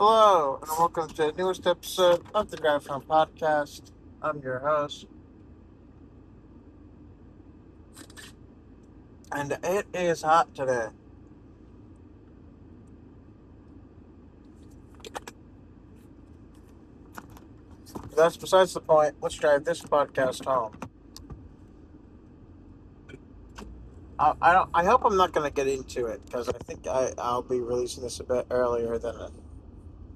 Hello, and welcome to the newest episode of the Drive Home Podcast. I'm your host, and it is hot today. But that's besides the point. Let's drive this podcast home. I hope I'm not going to get into it because I think I'll be releasing this a bit earlier than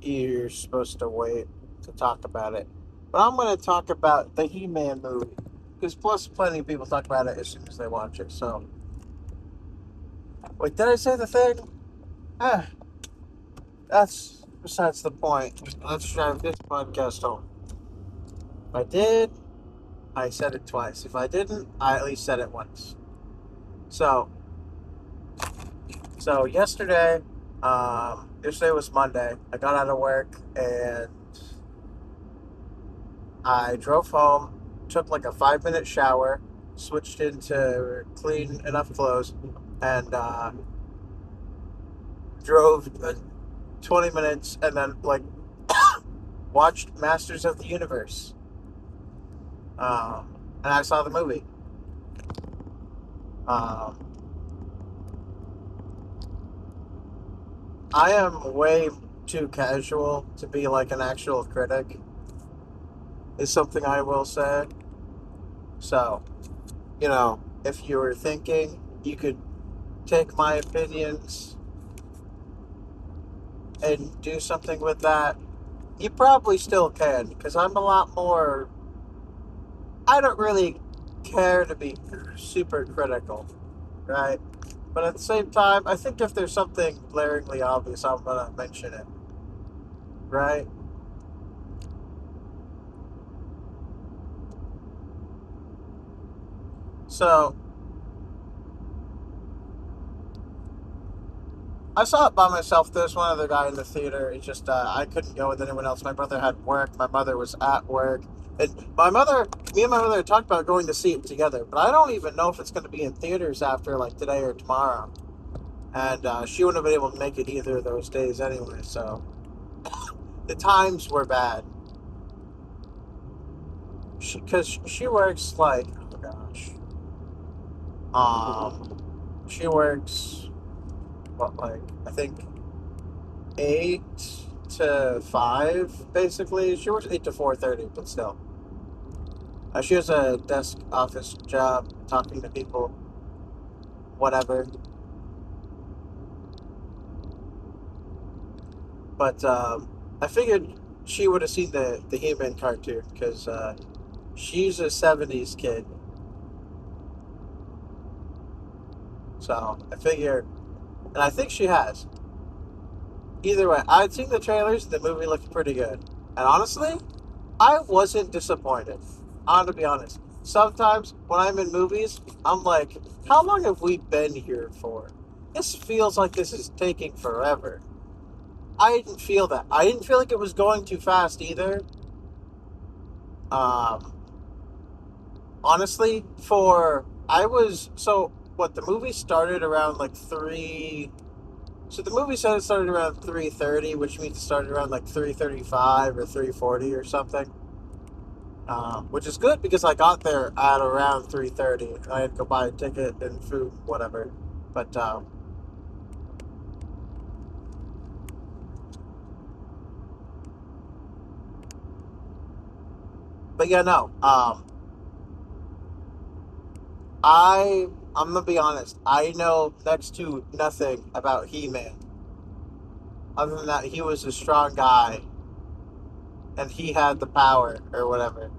you're supposed to wait to talk about it. But I'm going to talk about the He-Man movie because plus plenty of people talk about it as soon as they watch it. So, wait, did I say the thing? Ah, that's besides the point. Let's drive this podcast home. If I did, I said it twice. If I didn't, I at least said it once. So, yesterday was Monday. I got out of work and I drove home, took like a 5 minute shower, switched into clean enough clothes, and drove 20 minutes and then watched Masters of the Universe. And I saw the movie. Um, I am way too casual to be like an actual critic, is something I will say. So, if you were thinking you could take my opinions and do something with that, you probably still can, because I'm a lot more. I don't really care to be super critical, right? But at the same time, I think if there's something glaringly obvious, I'm going to mention it, right? So, I saw it by myself. There's one other guy in the theater. It's just I couldn't go with anyone else. My brother had work. My mother was at work, and me and my mother talked about going to see it together. But I don't even know if it's going to be in theaters after like today or tomorrow. And she wouldn't have been able to make it either of those days anyway. So the times were bad. Because she works like, oh gosh, she works what, like, I think 8 to 5, basically. She works 8 to 4:30, but still. She has a desk office job, talking to people, whatever. But I figured she would have seen the He-Man cartoon because she's a '70s kid. So I figure, and I think she has. Either way, I'd seen the trailers. The movie looked pretty good, and honestly, I wasn't disappointed. I'm gonna be honest. Sometimes when I'm in movies, I'm like, how long have we been here for? This feels like this is taking forever. I didn't feel that. I didn't feel like it was going too fast either. Um, honestly, for I was so what the movie started around like three. So the movie said it started around 3:30, which means it started around like 3:35 or 3:40 or something. Which is good because I got there at around 3:30. I had to go buy a ticket and food, whatever. But yeah, no. I'm gonna be honest. I know next to nothing about He-Man, other than that he was a strong guy and he had the power or whatever.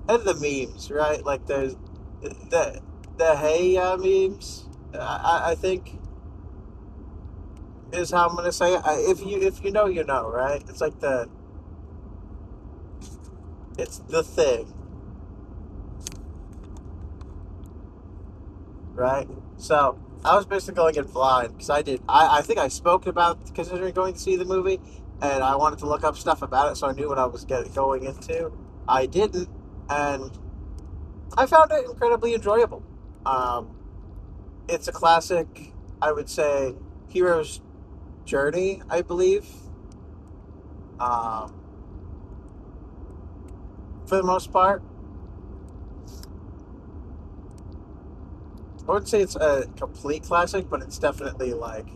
And the memes, right? Like there's the hey memes. I think is how I'm gonna say it. If you know, you know, right? It's like it's the thing, right? So I was basically going in blind because I think I spoke about considering going to see the movie, and I wanted to look up stuff about it so I knew what I was going into. I didn't, and I found it incredibly enjoyable. Um, it's a classic, I would say, hero's journey, I believe. Um, for the most part, I wouldn't say it's a complete classic, but it's definitely like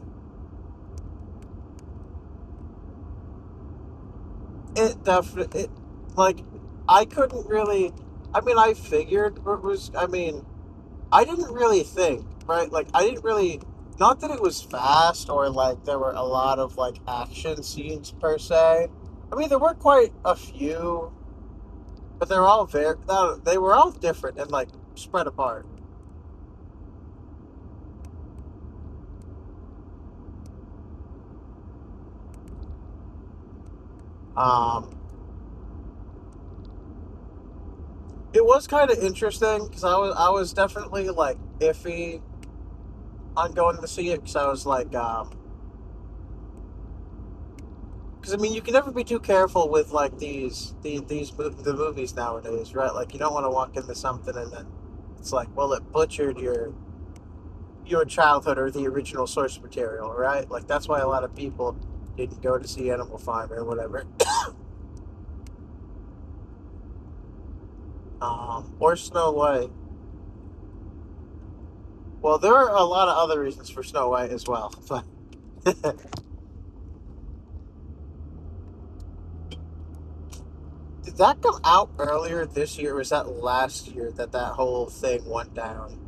it. Definitely, it like I couldn't really. I mean, I figured it was. I mean, I didn't really think, right? Like, I didn't really, not that it was fast or like there were a lot of like action scenes per se. I mean, there were quite a few, but they're all very, no, they were all different and like spread apart. Um, it was kind of interesting because I was definitely like iffy on going to see it because I was like, because I mean, you can never be too careful with like the movies nowadays, right? Like you don't want to walk into something and then it's like, well, it butchered your childhood or the original source material, right? Like that's why a lot of people didn't go to see Animal Farm or whatever, or Snow White. Well, there are a lot of other reasons for Snow White as well. But did that come out earlier this year? Or was that last year that that whole thing went down?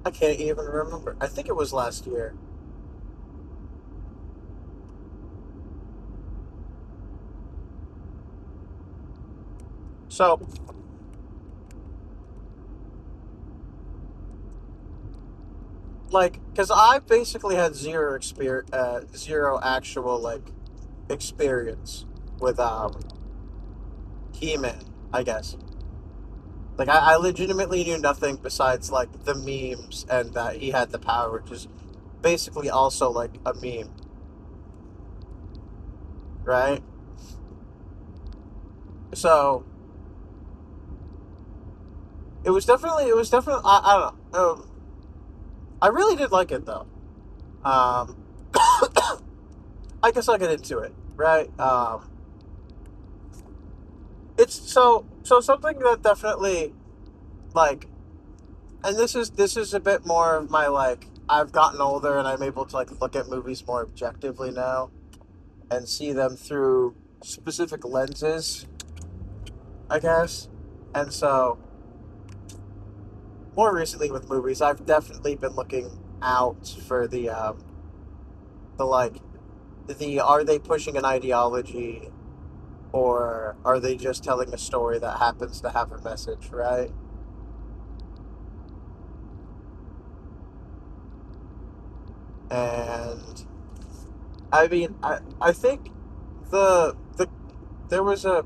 I can't even remember. I think it was last year. So, like, because I basically had zero actual like experience with He-Man, I guess. Like, I legitimately knew nothing besides like the memes and that he had the power, which is basically also like a meme, right? So it was definitely I don't know. I really did like it though. Um, I guess I'll get into it, right? It's so something that definitely like, and this is a bit more of my like I've gotten older and I'm able to like look at movies more objectively now and see them through specific lenses, I guess. And so more recently with movies, I've definitely been looking out for the like the are they pushing an ideology or are they just telling a story that happens to have a message, right? And I mean, I think the there was a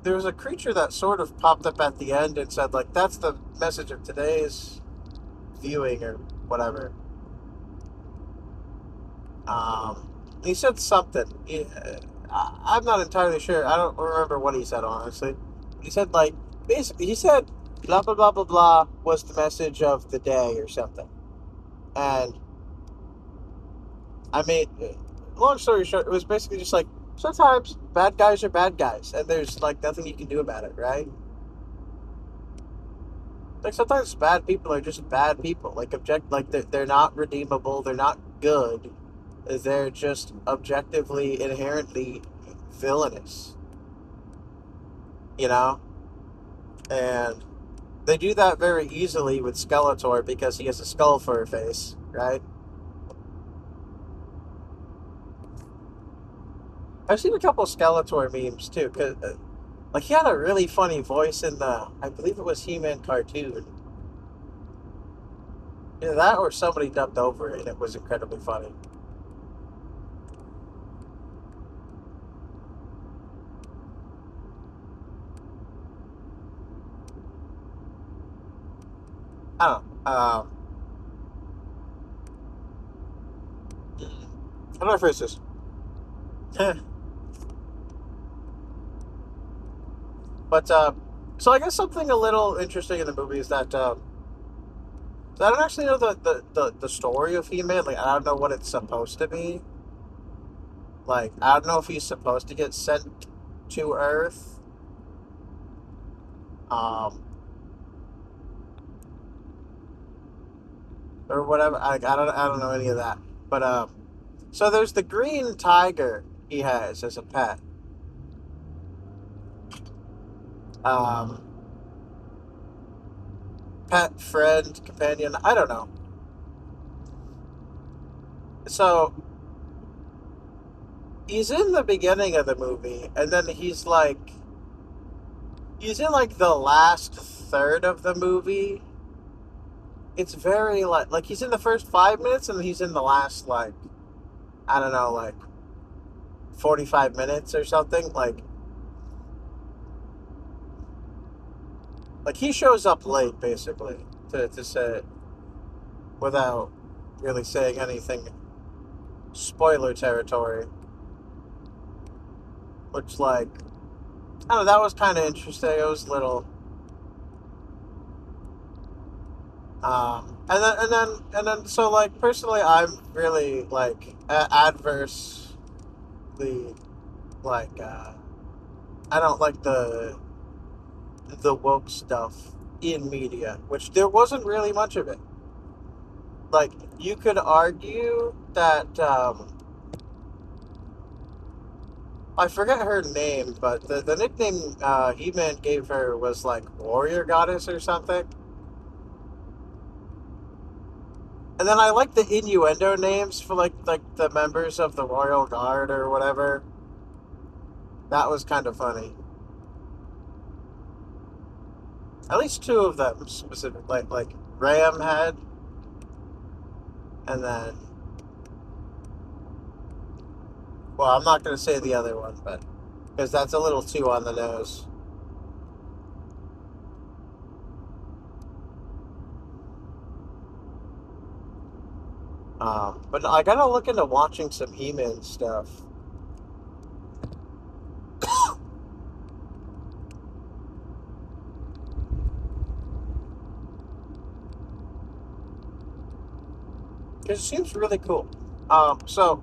there was a creature that sort of popped up at the end and said like that's the message of today's viewing or whatever. He said something. I'm not entirely sure. I don't remember what he said honestly. He said like basically he said blah blah blah blah blah was the message of the day or something. And I mean, long story short, it was basically just like sometimes bad guys are bad guys, and there's like nothing you can do about it, right? Like sometimes bad people are just bad people. Like like they're not redeemable. They're not good. They're just objectively inherently villainous, you know. And they do that very easily with Skeletor because he has a skull for a face, right? I've seen a couple Skeletor memes too, cause like he had a really funny voice in the I believe it was He-Man cartoon. Either that or somebody dubbed over it, and it was incredibly funny. I don't know. How do I phrase this? But so I guess something a little interesting in the movie is that So I don't actually know the story of He-Man. Like, I don't know what it's supposed to be. Like, I don't know if he's supposed to get sent to Earth, um, or whatever. I don't know any of that. But so there's the green tiger he has as a pet. Um, Pet, friend, companion. I don't know. So he's in the beginning of the movie, and then he's in like the last third of the movie. It's very like he's in the first 5 minutes, and he's in the last like I don't know, like 45 minutes or something. Like he shows up late basically to say it without really saying anything spoiler territory. Which like I don't know, that was kind of interesting. It was little. So like personally, I'm really like adversely like I don't like the woke stuff in media, which there wasn't really much of it. Like you could argue that I forget her name, but the nickname He-Man gave her was like warrior goddess or something. And then I like the innuendo names for like the members of the royal guard or whatever. That was kind of funny. At least two of them specific, like Ram had, and then well, I'm not going to say the other one, but because that's a little too on the nose. But I gotta look into watching some He-Man stuff. Because it seems really cool. So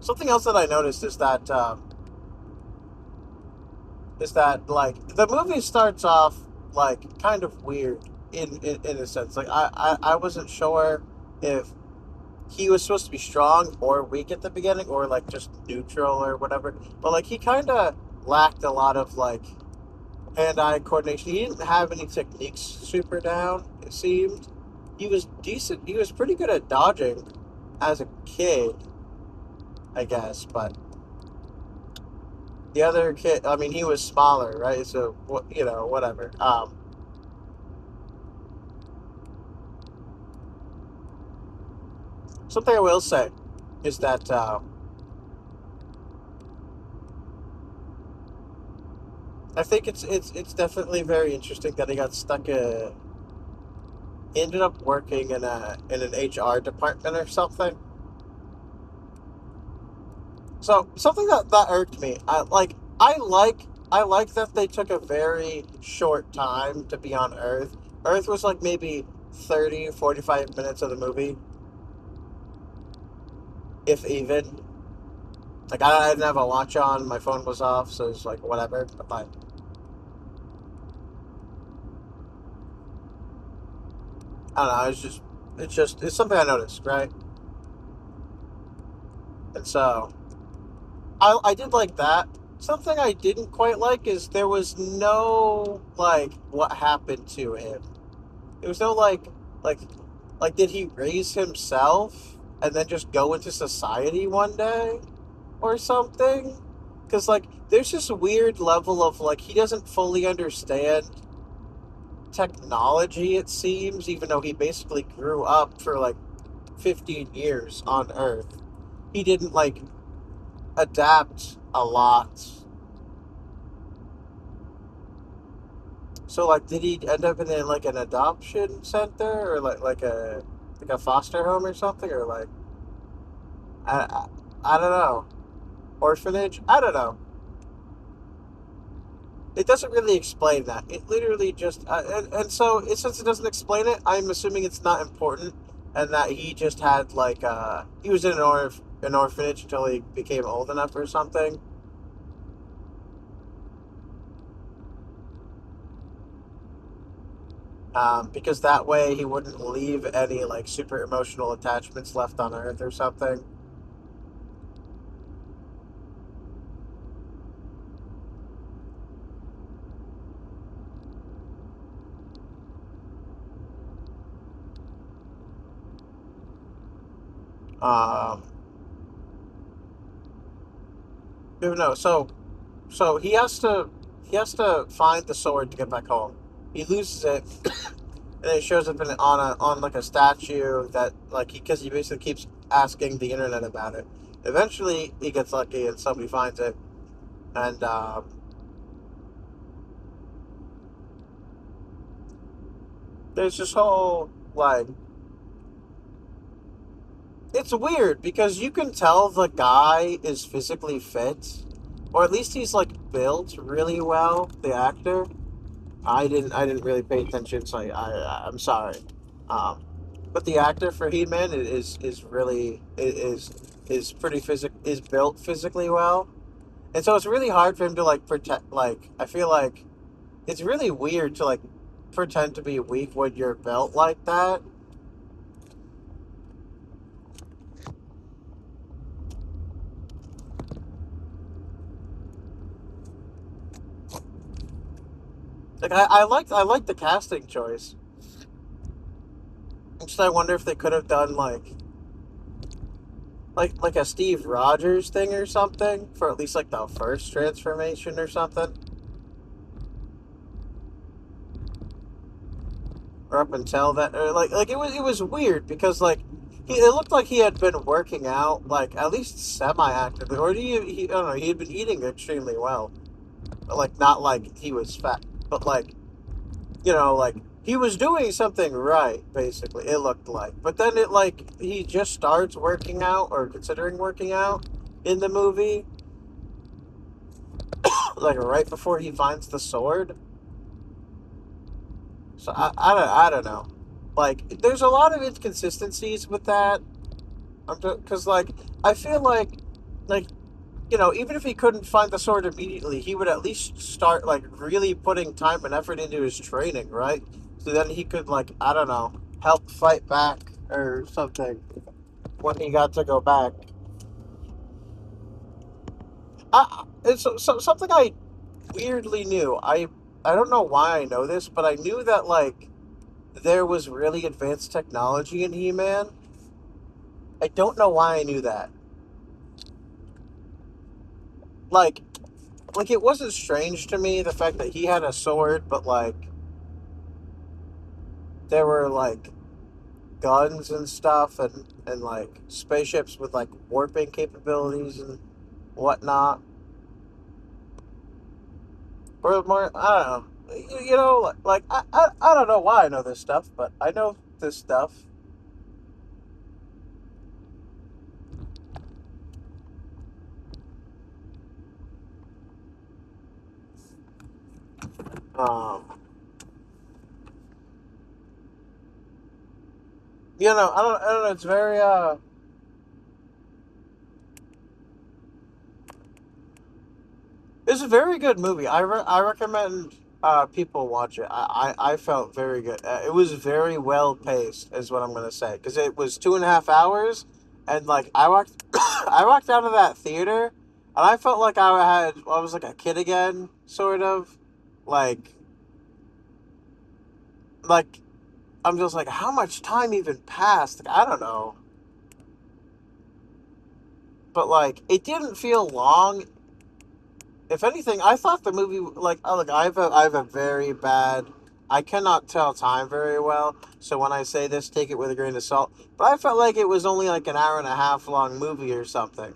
something else that I noticed is that like the movie starts off like kind of weird in a sense. Like I wasn't sure if he was supposed to be strong or weak at the beginning or like just neutral or whatever. But like he kind of lacked a lot of like hand-eye coordination. He didn't have any techniques super down. It seemed he was decent. He was pretty good at dodging as a kid, I guess. But the other kid, I mean, he was smaller, right? So you know, whatever. Something I will say is that I think it's definitely very interesting that he got stuck. Ended up working in an HR department or something. So something that irked me. I like that they took a very short time to be on Earth. Earth was like maybe 30, 45 minutes of the movie, if even. Like I didn't have a watch on, my phone was off, so it's like whatever. But I don't know. It's something I noticed, right? And so I did like that. Something I didn't quite like is there was no like what happened to him. There was no like like did he raise himself and then just go into society one day or something? Because like there's this weird level of like he doesn't fully understand technology. It seems, even though he basically grew up for like 15 years on Earth, he didn't like adapt a lot. So like, did he end up in like an adoption center or like a foster home or something or like I don't know orphanage? I don't know. It doesn't really explain that. It literally just and so since it doesn't explain it, I'm assuming it's not important, and that he just had like he was in an orphanage until he became old enough or something. Because that way he wouldn't leave any like super emotional attachments left on Earth or something. Um, no, so he has to find the sword to get back home. He loses it, and it shows up on like a statue that like because he basically keeps asking the internet about it. Eventually, he gets lucky and somebody finds it, and there's this whole like it's weird because you can tell the guy is physically fit, or at least he's like built really well. The actor, I didn't really pay attention, so I'm sorry. Um, but the actor for He Man is really is pretty is built physically well, and so it's really hard for him to like protect. Like I feel like it's really weird to like pretend to be weak when you're built like that. Like I like the casting choice. Just I wonder if they could have done like a Steve Rogers thing or something for at least like the first transformation or something, or up until that, or like it was weird because like it looked like he had been working out like at least semi actively, or he I don't know he had been eating extremely well, like not like he was fat, but like like he was doing something right basically. It looked like, but then it like he just starts working out or considering working out in the movie like right before he finds the sword. So I don't know. Like there's a lot of inconsistencies with that. Because like I feel like even if he couldn't find the sword immediately, he would at least start like really putting time and effort into his training, right? So then he could like I don't know help fight back or something when he got to go back. It's something I weirdly knew. I don't know why I know this, but I knew that like there was really advanced technology in He Man. I don't know why I knew that. Like, like it wasn't strange to me the fact that he had a sword, but like there were like guns and stuff, and like spaceships with like warping capabilities and whatnot. Or more, I don't know. Like I don't know why I know this stuff, but I know this stuff. Um, I don't know. It's very it's a very good movie. I recommend people watch it. I felt very good. It was very well paced, is what I'm gonna say, because it was 2.5 hours, and like I walked I walked out of that theater, and I felt like I was like a kid again, sort of, like like I'm just like how much time even passed? Like, I don't know, but like it didn't feel long. If anything, I thought the movie like look, I have a very bad. I cannot tell time very well, so when I say this, take it with a grain of salt. But I felt like it was only like an hour and a half long movie or something.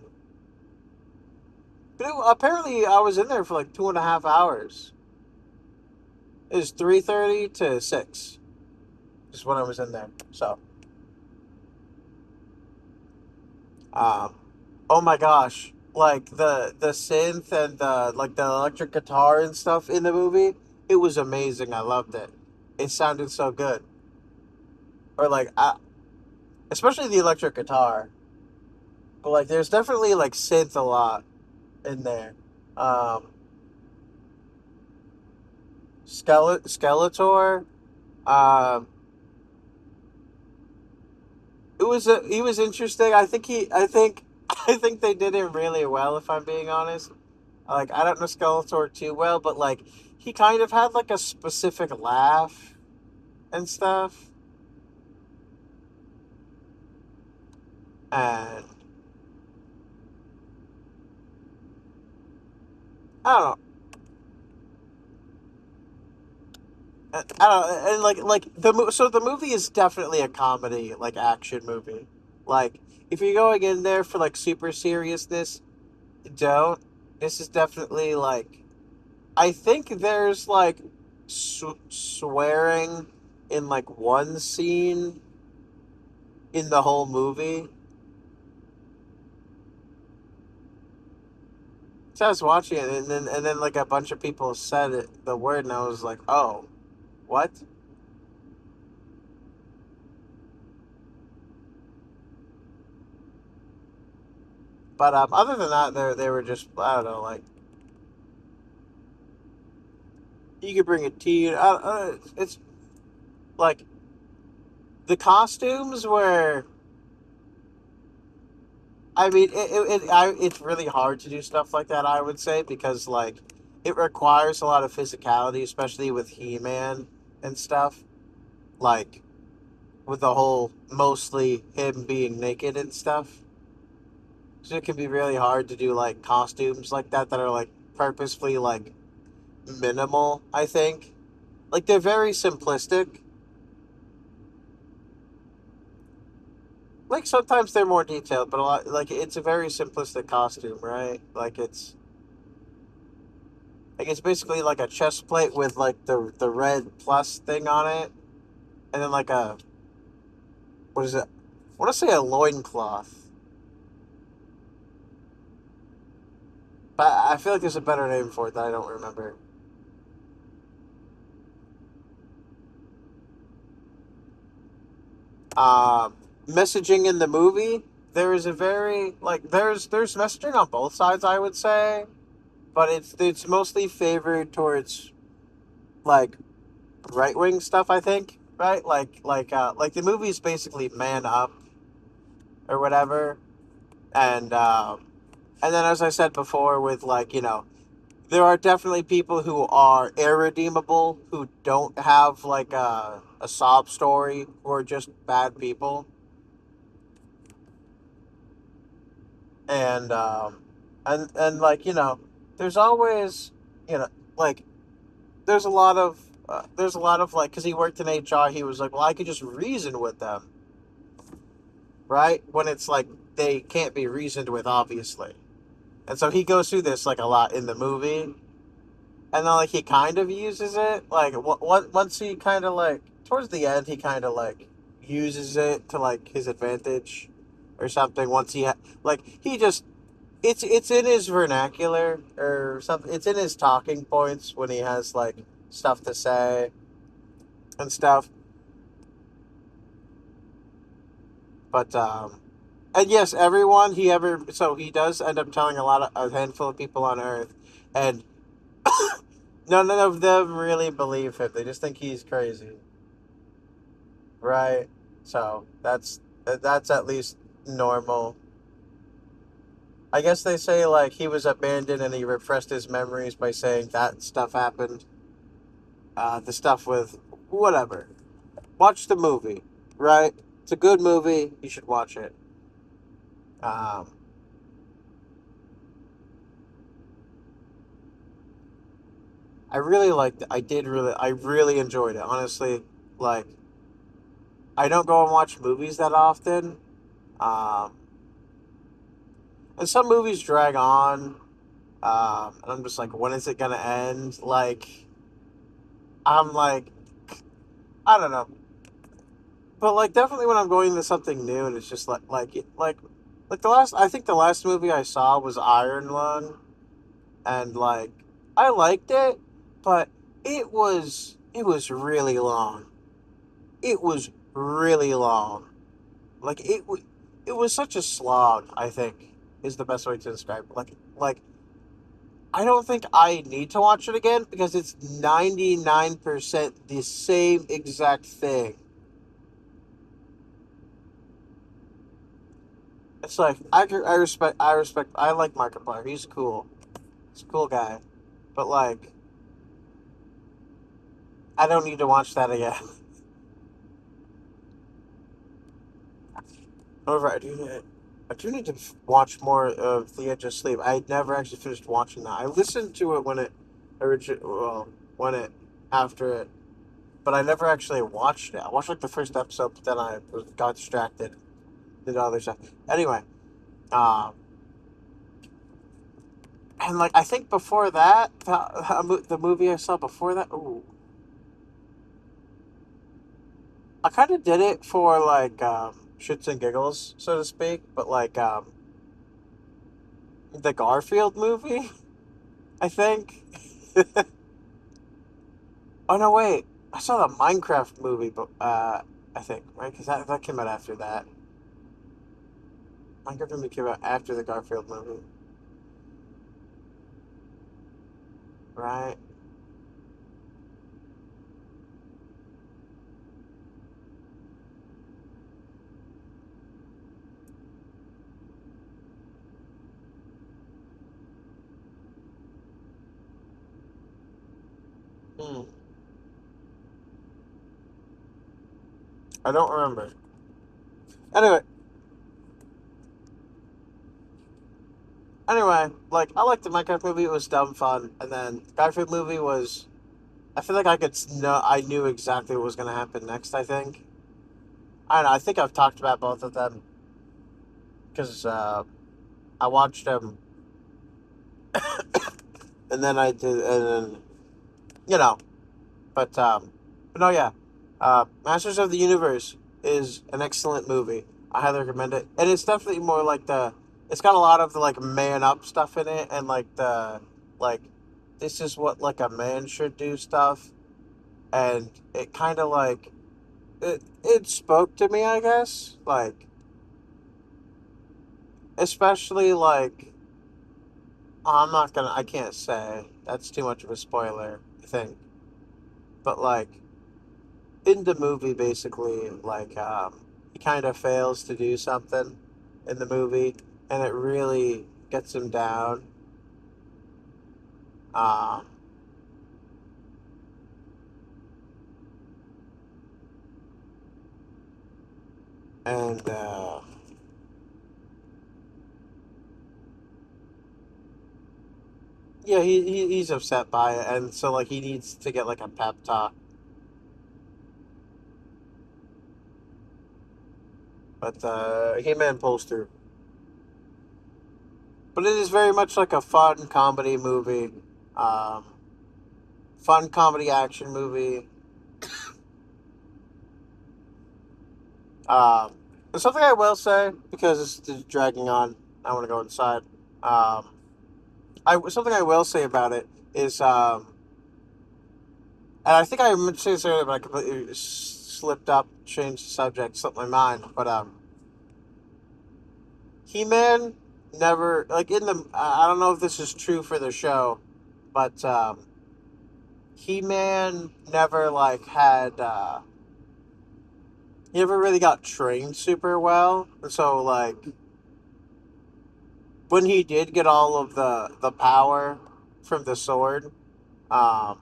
But apparently, I was in there for like 2.5 hours. It was 3:30 to 6, is when I was in there. So, um, oh my gosh, like the synth and the like the electric guitar and stuff in the movie. It was amazing. I loved it. It sounded so good. Or like, especially the electric guitar. But like, there's definitely like synth a lot in there. Um, Skeletor. Um, he was interesting. I think they did it really well. If I'm being honest, like I don't know Skeletor too well, but like he kind of had like a specific laugh and stuff, and I don't know. I don't know, and like so the movie is definitely a comedy, like action movie. Like if you're going in there for like super seriousness, don't. This is definitely like I think there's like swearing in like one scene in the whole movie. So I was watching it, and then like a bunch of people said the word, and I was like, oh, what? But other than that, they were just I don't know, like you could bring a tea. It's like the costumes were. I mean, it's really hard to do stuff like that. I would say because like it requires a lot of physicality, especially with He Man and stuff. Like with the whole mostly him being naked and stuff. So it can be really hard to do like costumes like that are like purposefully like minimal. I think like they're very simplistic. Like sometimes they're more detailed, but a lot like it's a very simplistic costume, right? Like it's basically like a chest plate with like the red plus thing on it, and then like a what is it? I want to say a loincloth, but I feel like there's a better name for it that I don't remember. Messaging in the movie, there is a very like there's messaging on both sides, I would say, but it's mostly favored towards like right wing stuff. I think right like the movie's basically man up or whatever, and and then as I said before, with like there are definitely people who are irredeemable who don't have like a sob story who are just bad people and like there's always you know like there's a lot of like because he worked in HR he was like well I could just reason with them right when it's like they can't be reasoned with obviously and so he goes through this like a lot in the movie and then like he kind of uses it like what once he kind of like towards the end he kind of like uses it to like his advantage or something once like he just it's in his vernacular or something. It's in his talking points when he has like stuff to say and stuff. But and yes, everyone he ever so he does end up telling a handful of people on Earth, and none of them really believe him. They just think he's crazy, right? So that's at least normal. I guess they say like he was abandoned and he repressed his memories by saying that stuff happened. The stuff with whatever. Watch the movie, right? It's a good movie. You should watch it. Um, I really liked it. I really enjoyed it. Honestly, like, I don't go and watch movies that often. Um, and some movies drag on. And I'm just like, when is it gonna end? Like, I'm like, I don't know. But like, definitely when I'm going to something new and it's just like, Like I think the last movie I saw was Iron Lung, and like I liked it, but it was really long. It was really long. Like it was such a slog. I think is the best way to describe it. Like I don't think I need to watch it again because it's 99% the same exact thing. It's like I like Markiplier. He's cool. He's a cool guy, but like I don't need to watch that again. However, I do need to watch more of The Edge of Sleep. I never actually finished watching that. I listened to it when it when it after it, but I never actually watched it. I watched like the first episode, but then got distracted, did other stuff. Anyway, um, and like I think before that, the movie I saw before that, ooh, I kind of did it for like shits and giggles, so to speak. But like the Garfield movie, I think. Oh no, wait! I saw the Minecraft movie, but I think right because that came out after that. Minecraft movie came out after the Garfield movie, right? Hmm. I don't remember. Anyway, like I liked the Minecraft movie. It was dumb fun, and then the Garfield movie was. I feel like I knew exactly what was going to happen next. I think. I don't know. I think I've talked about both of them because I watched them, and then I did, and then you know, but no, yeah, Masters of the Universe is an excellent movie. I highly recommend it, and it's definitely more like the. It's got a lot of the like man up stuff in it, and like like this is what like a man should do stuff, and it kind of like it spoke to me, I guess, like especially like I can't say that's too much of a spoiler, I think, but like in the movie basically like he kind of fails to do something in the movie and it really gets him down, um and yeah, he's upset by it, and so like he needs to get like a pep talk, but He-Man pulls through. But it is very much like a fun comedy movie, um fun comedy action movie. um and something I will say, because it's dragging on, I want to go inside. Something I will say about it is, and I think I meant to say this earlier, but I completely slipped up, changed the subject, slipped my mind. But He Man never like in the. I don't know if this is true for the show, but He Man never like had. He never really got trained super well, and so like when he did get all of the power from the sword, um,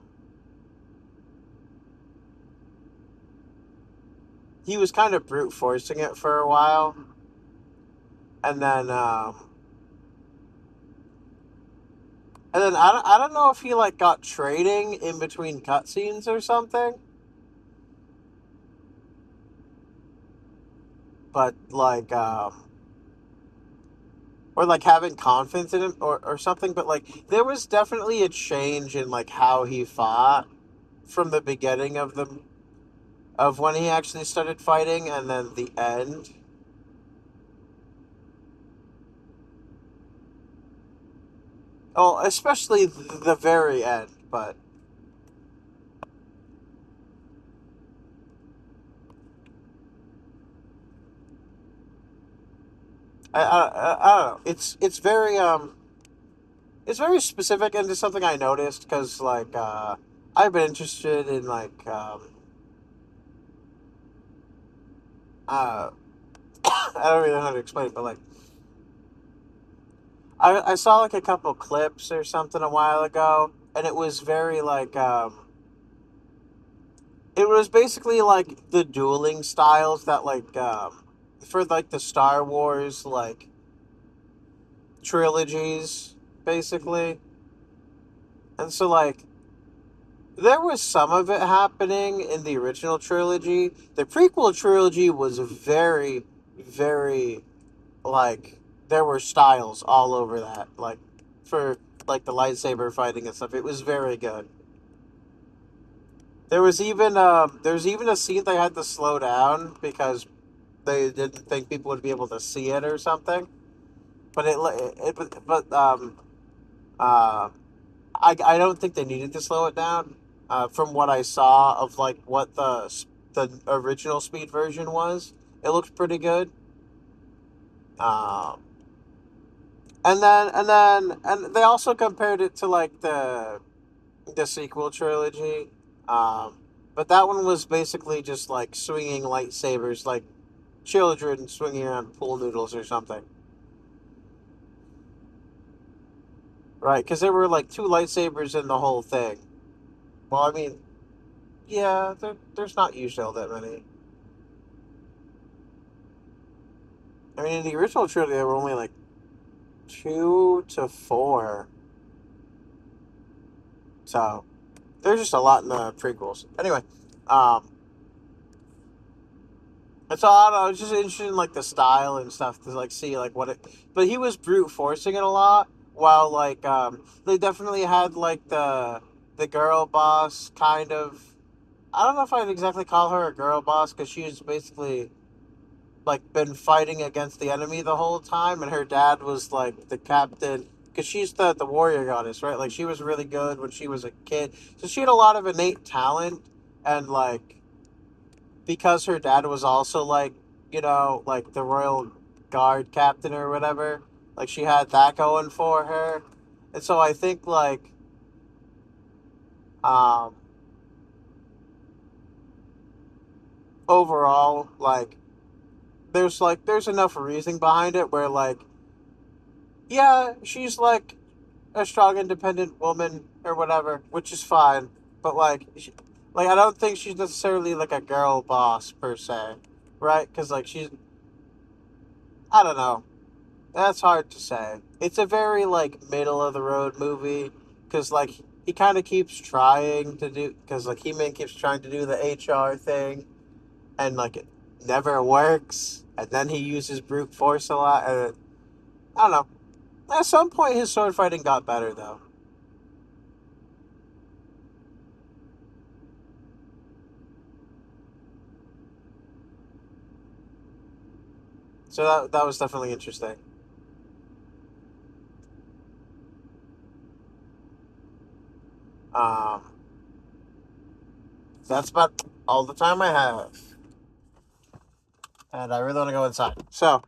he was kind of brute forcing it for a while, and then I don't know if he like got trading in between cutscenes or something, but like or like having confidence in him or something. But like there was definitely a change in like how he fought from the beginning of when he actually started fighting and then the end. Oh, especially the very end. But I don't know. It's very specific into something I noticed because I've been interested in uh I don't really know how to explain it, but like I saw like a couple clips or something a while ago, and it was very it was basically like the dueling styles that for like the Star Wars trilogies basically, and so there was some of it happening in the original trilogy. The prequel trilogy was very, very like there were styles all over that. Like for like the lightsaber fighting and stuff, it was very good. There was even a scene they had to slow down because they didn't think people would be able to see it or something. But uh, I don't think they needed to slow it down. From what I saw of like what the original speed version was, it looked pretty good. Um, and they also compared it to like the sequel trilogy. Um, but that one was basically just like swinging lightsabers, like children swinging around pool noodles or something, right? Because there were like two lightsabers in the whole thing. Well, I mean, yeah, there's not usually all that many. I mean, in the original trilogy, there were only like two to four. So there's just a lot in the prequels. Anyway, um, and so I don't know. I was just interested in like the style and stuff to like see like what it. But he was brute forcing it a lot, while they definitely had like the girl boss kind of. I don't know if I'd exactly call her a girl boss because she was basically like been fighting against the enemy the whole time, and her dad was like the captain because she's the warrior goddess, right? Like she was really good when she was a kid, so she had a lot of innate talent, and like because her dad was also like the royal guard captain or whatever, like she had that going for her, and so I think um overall there's enough reasoning behind it where yeah, she's like a strong, independent woman or whatever, which is fine. But I don't think she's necessarily like a girl boss per se, right? Because I don't know. That's hard to say. It's a very middle of the road movie because he kind of keeps trying to do because He-Man keeps trying to do the HR thing and it never works. And then he uses brute force a lot. And I don't know. At some point, his sword fighting got better though. So that was definitely interesting. Um, that's about all the time I have, and I really want to go inside. So,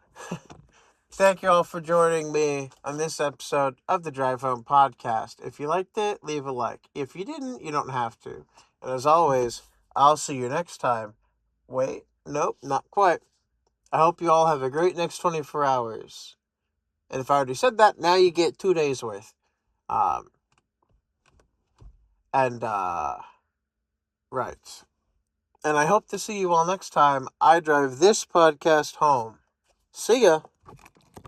thank you all for joining me on this episode of the Drive Home Podcast. If you liked it, leave a like. If you didn't, you don't have to. And as always, I'll see you next time. Wait, nope, not quite. I hope you all have a great next 24 hours. And if I already said that, now you get 2 days worth. Um, and, right. And I hope to see you all next time I drive this podcast home. See ya.